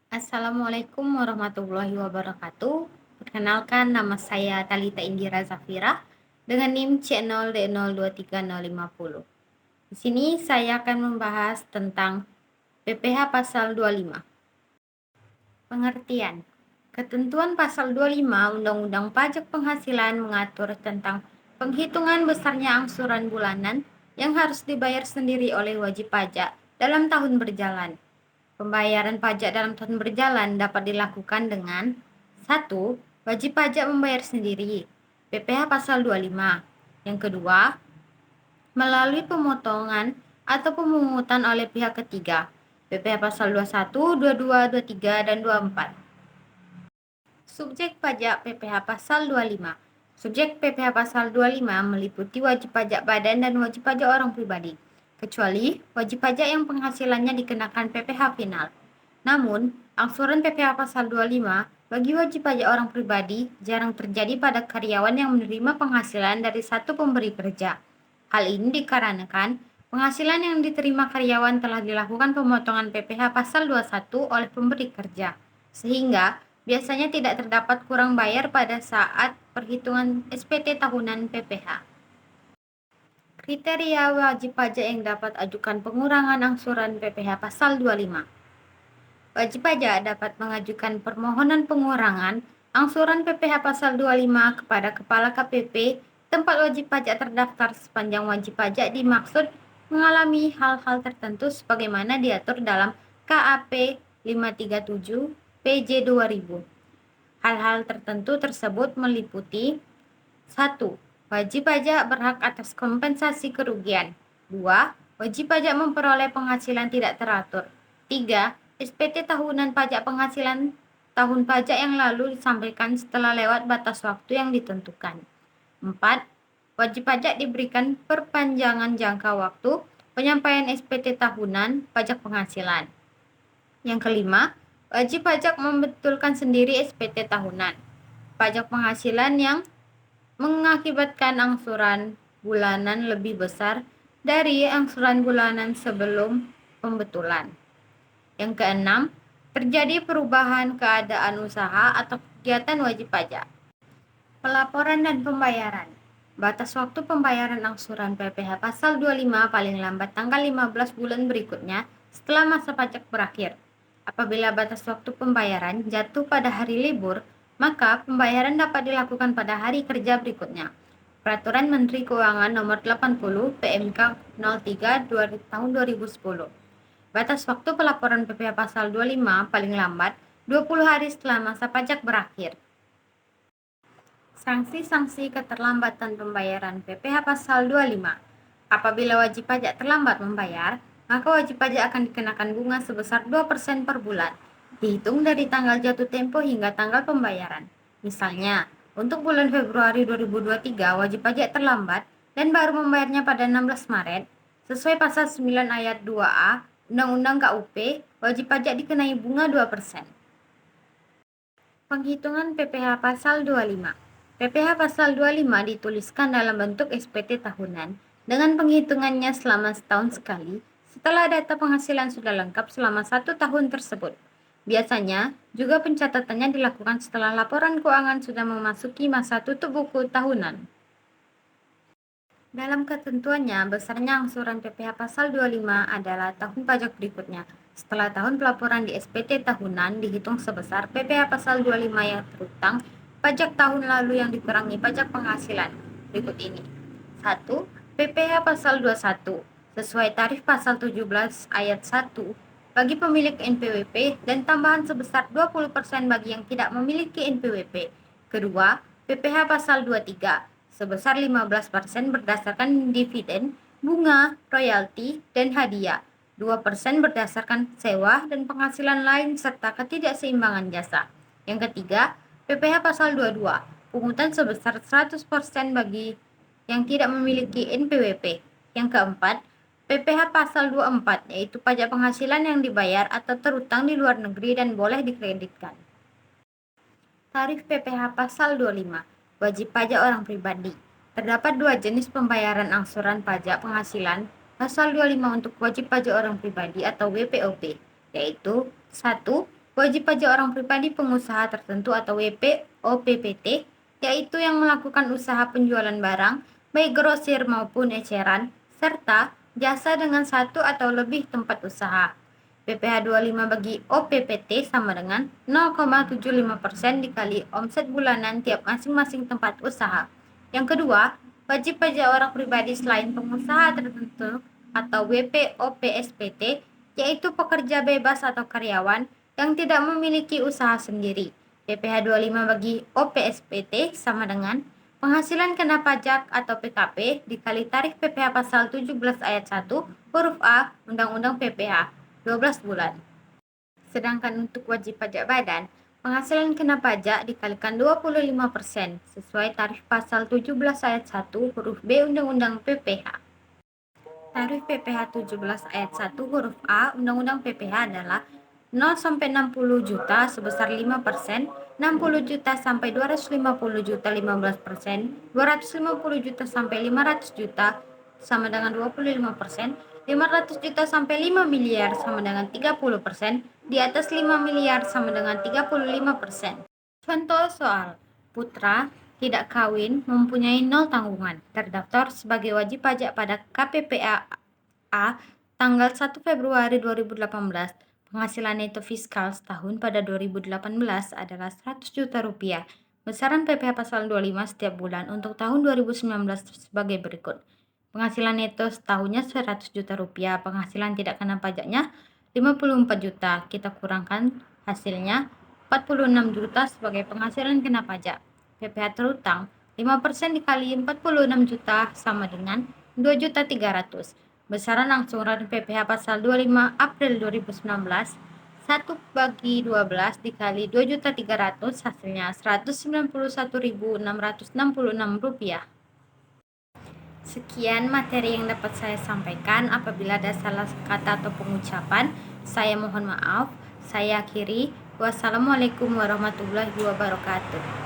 Assalamualaikum warahmatullahi wabarakatuh. Perkenalkan, nama saya Talita Indira Zafira dengan NIM C0D023050. Di sini saya akan membahas tentang PPh Pasal 25. Pengertian. Ketentuan Pasal 25 Undang-Undang Pajak Penghasilan mengatur tentang penghitungan besarnya angsuran bulanan yang harus dibayar sendiri oleh wajib pajak dalam tahun berjalan. Pembayaran pajak dalam tahun berjalan dapat dilakukan dengan 1. Wajib pajak membayar sendiri, PPh Pasal 25. Yang kedua, melalui pemotongan atau pemungutan oleh pihak ketiga, PPh Pasal 21, 22, 23, dan 24. Subjek pajak PPh Pasal 25. Subjek PPh Pasal 25 meliputi wajib pajak badan dan wajib pajak orang pribadi, kecuali wajib pajak yang penghasilannya dikenakan PPh final. Namun, angsuran PPh Pasal 25 bagi wajib pajak orang pribadi jarang terjadi pada karyawan yang menerima penghasilan dari satu pemberi kerja. Hal ini dikarenakan penghasilan yang diterima karyawan telah dilakukan pemotongan PPh Pasal 21 oleh pemberi kerja, sehingga biasanya tidak terdapat kurang bayar pada saat perhitungan SPT tahunan PPh. Kriteria wajib pajak yang dapat ajukan pengurangan angsuran PPh Pasal 25. Wajib pajak dapat mengajukan permohonan pengurangan angsuran PPh Pasal 25 kepada Kepala KPP tempat wajib pajak terdaftar sepanjang wajib pajak dimaksud mengalami hal-hal tertentu sebagaimana diatur dalam KAP 537 PJ 2000. Hal-hal tertentu tersebut meliputi 1. Wajib pajak berhak atas kompensasi kerugian. 2. Wajib pajak memperoleh penghasilan tidak teratur. 3. SPT tahunan pajak penghasilan tahun pajak yang lalu disampaikan setelah lewat batas waktu yang ditentukan. 4. Wajib pajak diberikan perpanjangan jangka waktu penyampaian SPT tahunan pajak penghasilan. Yang kelima, wajib pajak membetulkan sendiri SPT tahunan pajak penghasilan yang mengakibatkan angsuran bulanan lebih besar dari angsuran bulanan sebelum pembetulan. Yang keenam, terjadi perubahan keadaan usaha atau kegiatan wajib pajak. Pelaporan dan pembayaran. Batas waktu pembayaran angsuran PPh Pasal 25 paling lambat tanggal 15 bulan berikutnya setelah masa pajak berakhir. Apabila batas waktu pembayaran jatuh pada hari libur, maka pembayaran dapat dilakukan pada hari kerja berikutnya. Peraturan Menteri Keuangan Nomor 80 PMK 03 tahun 2010. Batas waktu pelaporan PPh Pasal 25 paling lambat 20 hari setelah masa pajak berakhir. Sanksi-sanksi keterlambatan pembayaran PPh Pasal 25. Apabila wajib pajak terlambat membayar, maka wajib pajak akan dikenakan bunga sebesar 2% per bulan, dihitung dari tanggal jatuh tempo hingga tanggal pembayaran. Misalnya, untuk bulan Februari 2023 wajib pajak terlambat dan baru membayarnya pada 16 Maret, sesuai pasal 9 ayat 2A Undang-Undang KUP, wajib pajak dikenai bunga 2%. Penghitungan PPh Pasal 25. PPh Pasal 25 dituliskan dalam bentuk SPT tahunan dengan penghitungannya selama setahun sekali setelah data penghasilan sudah lengkap selama 1 tahun tersebut. Biasanya, juga pencatatannya dilakukan setelah laporan keuangan sudah memasuki masa tutup buku tahunan. Dalam ketentuannya, besarnya angsuran PPh Pasal 25 adalah tahun pajak berikutnya. Setelah tahun pelaporan di SPT tahunan dihitung sebesar PPh Pasal 25 yang terutang pajak tahun lalu yang dikurangi pajak penghasilan. Berikut ini. 1. PPh Pasal 21 sesuai tarif Pasal 17 ayat 1 bagi pemilik NPWP dan tambahan sebesar 20% bagi yang tidak memiliki NPWP. Kedua, PPh Pasal 23 sebesar 15% berdasarkan dividen, bunga, royalti, dan hadiah. 2% berdasarkan sewa dan penghasilan lain serta ketidakseimbangan jasa. Yang ketiga, PPh Pasal 22, pungutan sebesar 100% bagi yang tidak memiliki NPWP. Yang keempat, PPh Pasal 24, yaitu pajak penghasilan yang dibayar atau terutang di luar negeri dan boleh dikreditkan. Tarif PPh Pasal 25, wajib pajak orang pribadi. Terdapat dua jenis pembayaran angsuran pajak penghasilan Pasal 25 untuk wajib pajak orang pribadi atau WPOP, yaitu 1. Wajib pajak orang pribadi pengusaha tertentu atau WP/OPPT, yaitu yang melakukan usaha penjualan barang, baik grosir maupun eceran, serta jasa dengan satu atau lebih tempat usaha. PPh 25 bagi OPPT sama dengan 0,75% dikali omset bulanan tiap masing-masing tempat usaha. Yang kedua, wajib pajak orang pribadi selain pengusaha tertentu atau WP/OPSPT, yaitu pekerja bebas atau karyawan yang tidak memiliki usaha sendiri. PPh 25 bagi OPSPT sama dengan penghasilan kena pajak atau PKP dikali tarif PPh pasal 17 ayat 1 huruf A Undang-Undang PPh 12 bulan. Sedangkan untuk wajib pajak badan, penghasilan kena pajak dikalikan 25% sesuai tarif pasal 17 ayat 1 huruf B Undang-Undang PPh. Tarif PPh 17 ayat 1 huruf A Undang-Undang PPh adalah 0 sampai 60 juta sebesar 5%, 60 juta sampai 250 juta 15%, 250 juta sampai 500 juta sama dengan 25%, 500 juta sampai 5 miliar sama dengan 30%, di atas 5 miliar sama dengan 35%. Contoh soal, putra tidak kawin mempunyai 0 tanggungan, terdaftar sebagai wajib pajak pada KPPA tanggal 1 Februari 2018. Penghasilan neto fiskal setahun pada 2018 adalah 100 juta rupiah. Besaran PPh pasal 25 setiap bulan untuk tahun 2019 sebagai berikut. Penghasilan neto setahunnya 100 juta rupiah, penghasilan tidak kena pajaknya 54 juta. Kita kurangkan hasilnya 46 juta sebagai penghasilan kena pajak. PPh terutang 5% dikali 46 juta sama dengan 2.300.000. Besaran angsuran PPh pasal 25 April 2019 1 bagi 12 dikali 2.300.000 hasilnya Rp191.666. Sekian materi yang dapat saya sampaikan. Apabila ada salah kata atau pengucapan, saya mohon maaf. Saya akhiri. Wassalamualaikum warahmatullahi wabarakatuh.